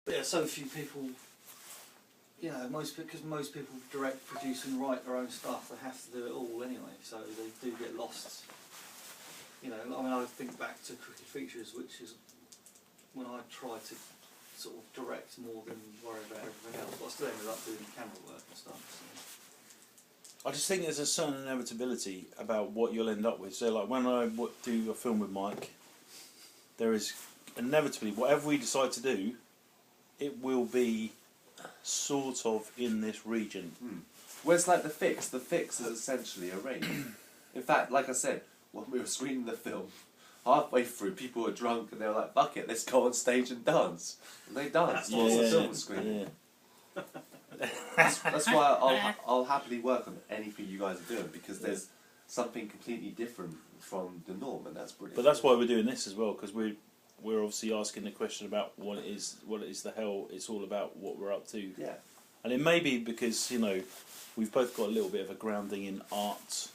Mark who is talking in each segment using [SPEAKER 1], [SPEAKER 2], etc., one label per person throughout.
[SPEAKER 1] But yeah, so few people, you know, because most people direct, produce and write their own stuff, they have to do it all anyway, so they do get lost. You know, I mean, I think back to Crooked Features, which is when I tried to sort of direct more than worry about everything else, but I still ended up doing camera work and stuff. So.
[SPEAKER 2] I just think there's a certain inevitability about what you'll end up with. So, like when I do a film with Mike, there is inevitably, whatever we decide to do, it will be sort of in this region.
[SPEAKER 3] Well, it's like The Fix. The Fix is essentially a rave. In fact, like I said, when we were screening the film, halfway through, people were drunk and they were like, "Fuck it, let's go on stage and dance." And they danced whilst the film was screening.
[SPEAKER 2] Yeah.
[SPEAKER 3] That's why I'll happily work on anything you guys are doing, because there's something completely different from the norm, and that's brilliant.
[SPEAKER 2] But that's why we're doing this as well, because we're obviously asking the question about what it is the hell it's all about, what we're up to.
[SPEAKER 3] Yeah.
[SPEAKER 2] And it may be because, you know, we've both got a little bit of a grounding in arts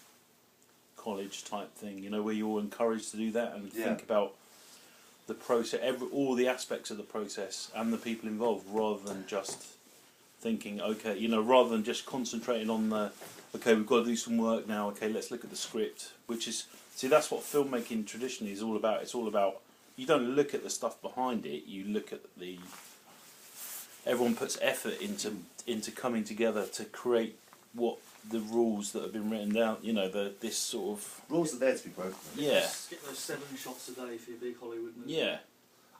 [SPEAKER 2] college type thing, you know, where you're encouraged to do that and think about the process, all the aspects of the process and the people involved, rather than just thinking, okay, you know, rather than just concentrating on the, okay, we've got to do some work now, okay, let's look at the script, which is, see, that's what filmmaking traditionally is all about. It's all about, you don't look at the stuff behind it, you look at the, everyone puts effort into coming together to create what the rules that have been written down, you know, this sort of...
[SPEAKER 3] Rules are there to be broken.
[SPEAKER 2] Yeah.
[SPEAKER 1] Just get those 7 shots a day for your big Hollywood movie.
[SPEAKER 2] Yeah.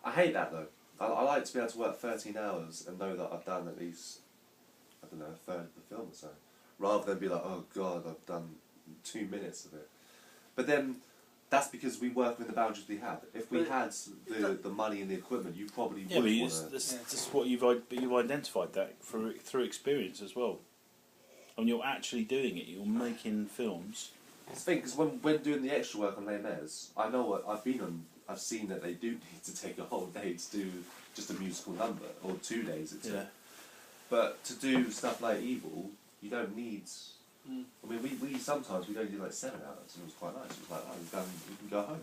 [SPEAKER 3] I hate that though. I like to be able to work 13 hours and know that I've done at least, I don't know, a third of the film or so. Rather than be like, oh God, I've done 2 minutes of it. But then, that's because we work within the boundaries we have. If we had the money and the equipment, you probably would want to...
[SPEAKER 2] That's what you've identified that through experience as well. When you're actually doing it, you're making films.
[SPEAKER 3] It's the thing, because when doing the extra work on Les Mis, I know what I've seen that they do need to take a whole day to do just a musical number, or 2 days. But to do stuff like Evil, you don't need... I mean, we sometimes we don't do like 7 hours, and it was quite nice. It was like, oh, we can go home.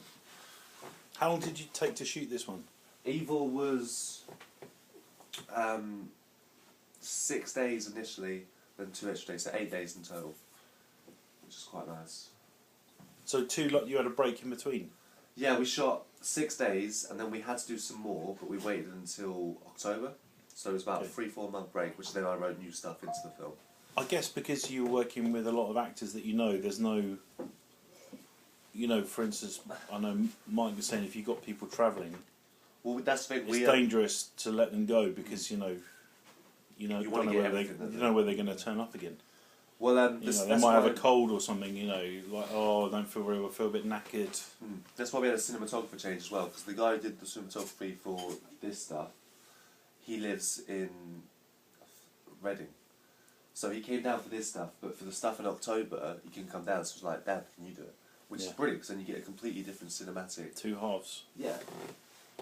[SPEAKER 2] How long did you take to shoot this one?
[SPEAKER 3] Evil was 6 days initially, then 2 extra days, so 8 days in total, which is quite nice.
[SPEAKER 2] So you had a break in between?
[SPEAKER 3] Yeah, we shot 6 days, and then we had to do some more, but we waited until October, so it was about a 3-4 month break, which then I wrote new stuff into the film.
[SPEAKER 2] I guess because you were working with a lot of actors that you know, there's no... You know, for instance, I know Mike was saying if you've got people travelling,
[SPEAKER 3] well, that's the thing,
[SPEAKER 2] it's dangerous to let them go because, you know you know where they're going to turn up again.
[SPEAKER 3] Well,
[SPEAKER 2] they might have a cold or something, you know, like, oh, I don't feel very well, I feel a bit knackered.
[SPEAKER 3] That's why we had a cinematographer change as well, because the guy who did the cinematography for this stuff, he lives in Reading. So he came down for this stuff, but for the stuff in October, he can come down, so it was like, Dad, can you do it? Which is brilliant, because then you get a completely different cinematic.
[SPEAKER 2] 2 halves.
[SPEAKER 3] Yeah.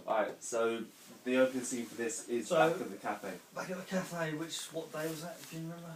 [SPEAKER 3] Alright, so the opening scene for this is back at the cafe.
[SPEAKER 1] Back at the cafe, what day was that, if you remember?